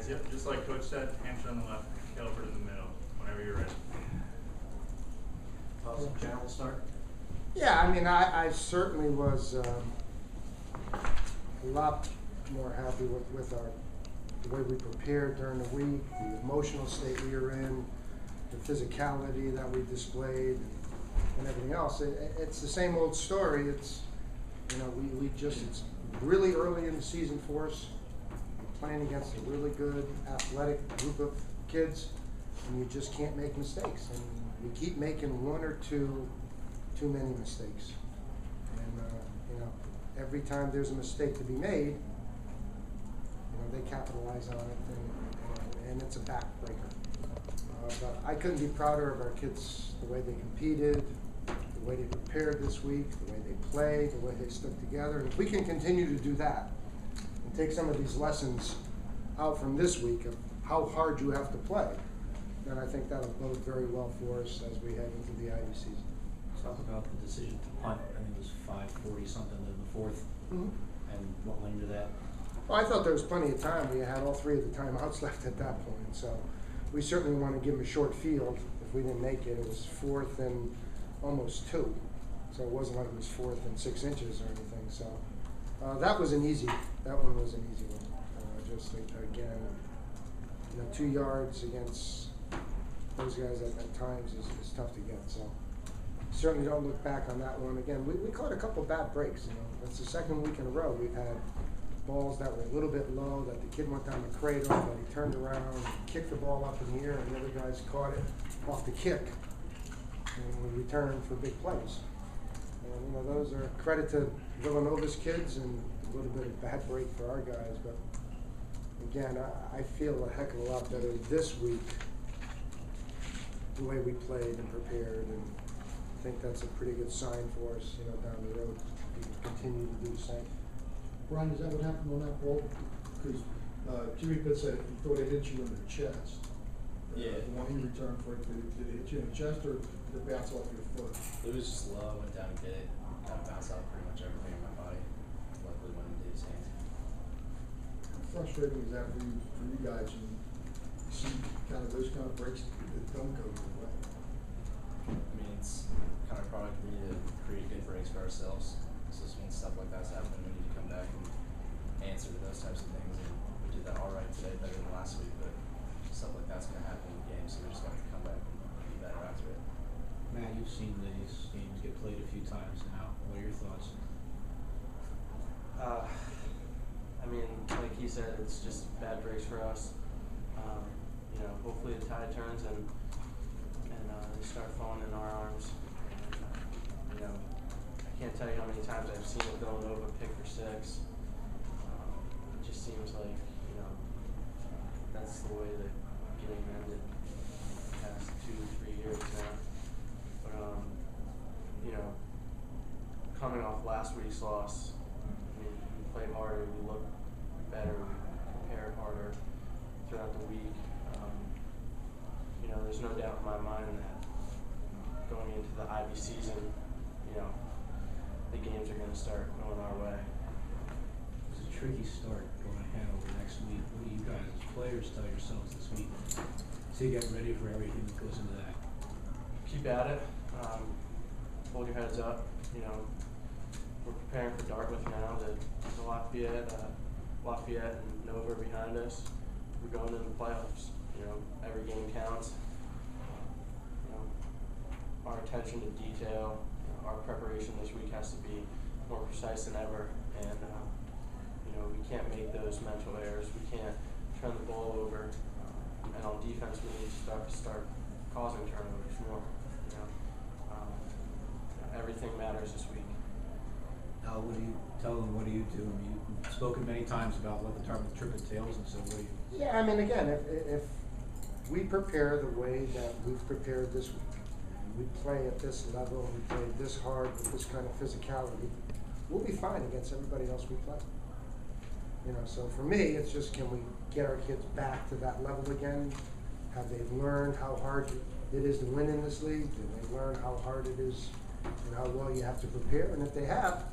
guys. Yep, just like Coach said, Hampshire on the left, Calvert in the middle, whenever you're ready. General start? Yeah, I mean, I certainly was a lot more happy with the way we prepared during the week, the emotional state we were in, the physicality that we displayed, and everything else. It's the same old story. It's, it's really early in the season for us. We're playing against a really good athletic group of kids, and you just can't make mistakes. And we keep making one or two too many mistakes. And, every time there's a mistake to be made, they capitalize on it, and it's a backbreaker. But I couldn't be prouder of our kids, the way they competed, the way they prepared this week, the way they played, the way they stuck together. And if we can continue to do that and take some of these lessons out from this week of how hard you have to play, then I think that'll bode very well for us as we head into the Ivy season. Talk about the decision to punt. I think it was 5:40 something in the fourth. Mm-hmm. And what went into that? Well, I thought there was plenty of time. We had all three of the timeouts left at that point, so we certainly want to give them a short field. If we didn't make it, it was 4th and almost 2, so it wasn't like it was 4th and 6 inches or anything. So that was an easy. That one was an easy one. Just again, 2 yards against those guys at times is tough to get. So certainly don't look back on that one. Again, we caught a couple bad breaks. That's the second week in a row we've had balls that were a little bit low, that the kid went down the cradle, but he turned around, kicked the ball up in the air, and the other guys caught it off the kick, and we returned for big plays. And those are credit to Villanova's kids, and a little bit of bad break for our guys. But again, I feel a heck of a lot better this week, the way we played and prepared, and I think that's a pretty good sign for us, down the road. We can continue to do the same. Brian, is that what happened on that ball? Because Jimmy Pitt said he thought it hit you in the chest. Yeah. The one he returned for it, did it hit you in the chest or did it bounce off your foot? It was just low, went down and did it. Kind of bounced off pretty much everything in my body. Luckily went into his hands. How frustrating is that for you guys when you see those kind of breaks that don't go your way? I mean, it's kind of a product we need to create good breaks for ourselves. So when stuff like that's happening, we need to come back and answer to those types of things. And we did that all right today, better than last week, but stuff like that's going to happen in games, so we just have to come back and be better after it. Matt, you've seen these games get played a few times now. What are your thoughts? I mean, like he said, it's just bad breaks for us. Hopefully the tide turns and they start falling in our arms. And, I can't tell you how many times I've seen Villanova pick for 6. It just seems like, that's the way the game ended the past 2-3 years now. But, coming off last week's loss, we played harder, we looked better, we prepared harder throughout the week. There's no doubt in my mind that going into the Ivy season, the games are going to start going our way. It's a tricky start going ahead over next week. What do you guys as players tell yourselves this week to get ready for everything that goes into that? Keep at it. Hold your heads up. We're preparing for Dartmouth now. The Lafayette and Nova behind us. We're going into the playoffs. Every game counts. Our attention to detail, our preparation this week has to be more precise than ever, and we can't make those mental errors. We can't turn the ball over, and on defense we need to start causing turnovers more. Everything matters this week. Now, what do you tell them? What do you do? I mean, you've spoken many times about what the Dartmouth trip entails, and so what do you? Yeah, I mean, again, if we prepare the way that we've prepared this week, and we play at this level, and we play this hard with this kind of physicality, we'll be fine against everybody else we play. So for me, it's just, can we get our kids back to that level again? Have they learned how hard it is to win in this league? Do they learn how hard it is and how well you have to prepare? And if they have,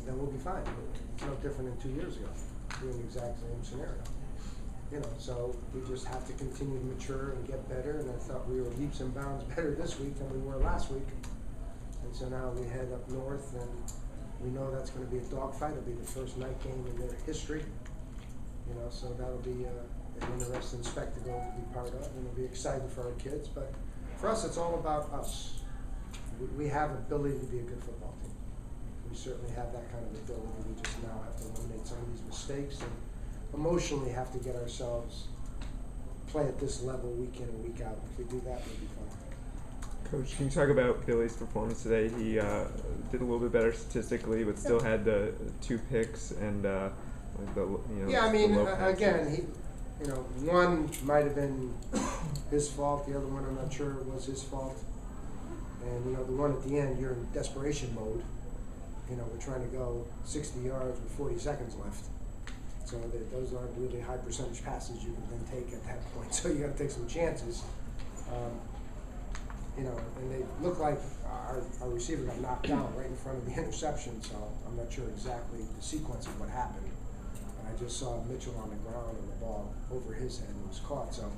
then we'll be fine. It's no different than 2 years ago. We're in the exact same scenario. So we just have to continue to mature and get better, and I thought we were leaps and bounds better this week than we were last week. And so now we head up north, and we know that's gonna be a dogfight. It'll be the first night game in their history. So that'll be an interesting spectacle to be part of, and it'll be exciting for our kids. But for us, it's all about us. We have ability to be a good football team. We certainly have that kind of ability. We just now have to eliminate some of these mistakes and emotionally have to get ourselves play at this level week in and week out. If we do that, we'll be fine. Coach, can you talk about Billy's performance today? He did a little bit better statistically, but still had the 2 picks and Yeah, I mean, the low passes. again, one might have been his fault. The other one, I'm not sure was his fault. And the one at the end, you're in desperation mode. We're trying to go 60 yards with 40 seconds left. So those aren't really high percentage passes you can then take at that point. So you got to take some chances. And they look like our receiver got knocked down right in front of the interception. So I'm not sure exactly the sequence of what happened. I just saw Mitchell on the ground and the ball over his head and was caught. So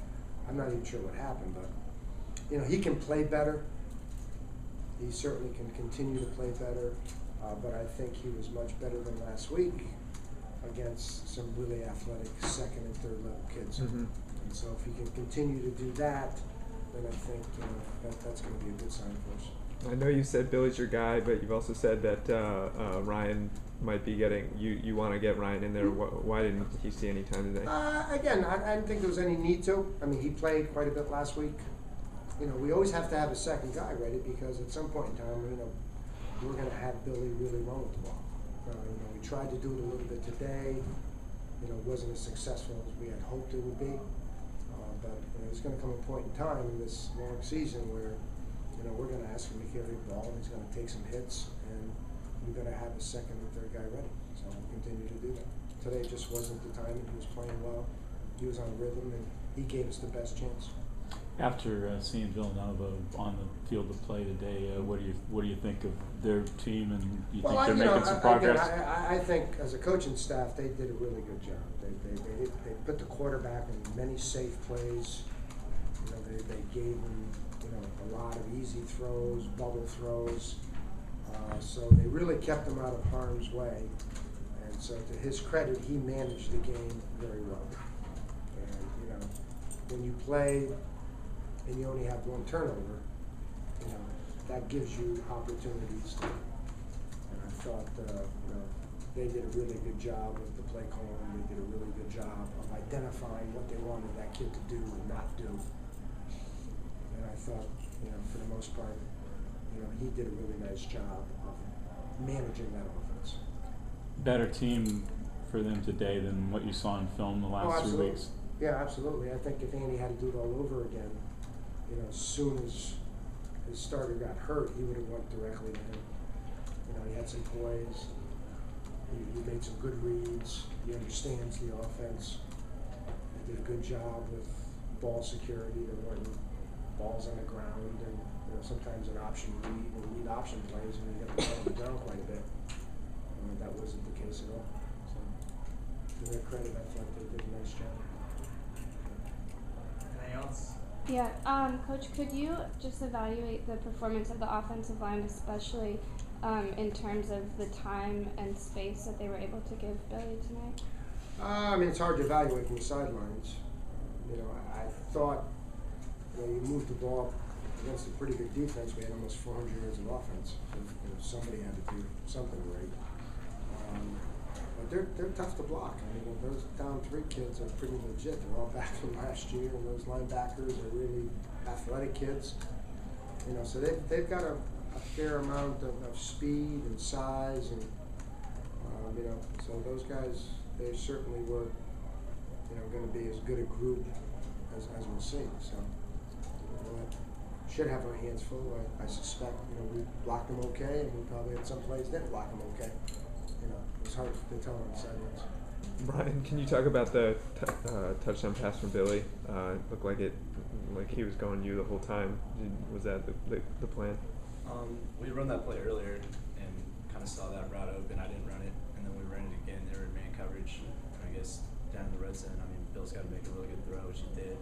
I'm not even sure what happened. But he can play better. He certainly can continue to play better. But I think he was much better than last week against some really athletic second and third level kids. Mm-hmm. And so if he can continue to do that, then I think that's going to be a good sign for us. I know you said Billy's your guy, but you've also said that Ryan might be getting you want to get Ryan in there. Why didn't he see any time today? Again, I didn't think there was any need to. I mean, he played quite a bit last week. We always have to have a second guy ready because at some point in time, we're going to have Billy really run with the ball. We tried to do it a little bit today. It wasn't as successful as we had hoped it would be. But there's going to come a point in time in this long season where we're going to ask him to carry the ball, and he's going to take some hits, and we're going to have a second and third guy ready. So we'll continue to do that. Today just wasn't the time, and he was playing well. He was on rhythm, and he gave us the best chance. After seeing Villanova on the field of play today, what do you think of their team, and you think they're making some progress? Again, I think as a coaching staff, they did a really good job. They put the quarterback in many safe plays. They gave him a lot of easy throws, bubble throws. So they really kept him out of harm's way. And so to his credit, he managed the game very well. And when you play and you only have one turnover, that gives you opportunities. And I thought, they did a really good job with the play calling. They did a really good job of identifying what they wanted that kid to do and not do. And I thought, for the most part, he did a really nice job of managing that offense. Better team for them today than what you saw in film the last 3 weeks. Yeah, absolutely. I think if Andy had to do it all over again, as soon as his starter got hurt, he would have went directly to him. He had some poise. He made some good reads. He understands the offense. He did a good job with ball security. There weren't balls on the ground, and sometimes an option lead option plays, and you get the ball on the ground quite a bit. That wasn't the case at all. So to their credit, I thought they did a nice job. Anything else? Yeah, Coach, could you just evaluate the performance of the offensive line, especially in terms of the time and space that they were able to give Billy tonight? I mean, it's hard to evaluate from the sidelines. I thought you moved the ball against a pretty good defense. We had almost 400 yards of offense. So, somebody had to do something right. But they're tough to block. I mean, those down 3 kids are pretty legit. They're all back from last year, and those linebackers are really athletic kids. So they've got a fair amount of speed and size, and so those guys, they certainly were going to be as good a group as we'll see. So should have our hands full. I suspect we blocked them okay, and we probably had some plays didn't block them okay. It's hard to tell on the sidelines. Brian, can you talk about the touchdown pass from Billy? Looked like he was going you the whole time. Was that the plan? We run that play earlier and kind of saw that route open. I didn't run it, and then we ran it again. They were in man coverage, I guess, down in the red zone. I mean, Bill's got to make a really good throw, which he did.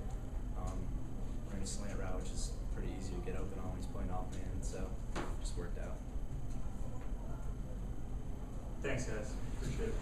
Ran a slant route, which is pretty easy to get open on when he's playing off man, so just worked out. Thanks, guys. Appreciate it.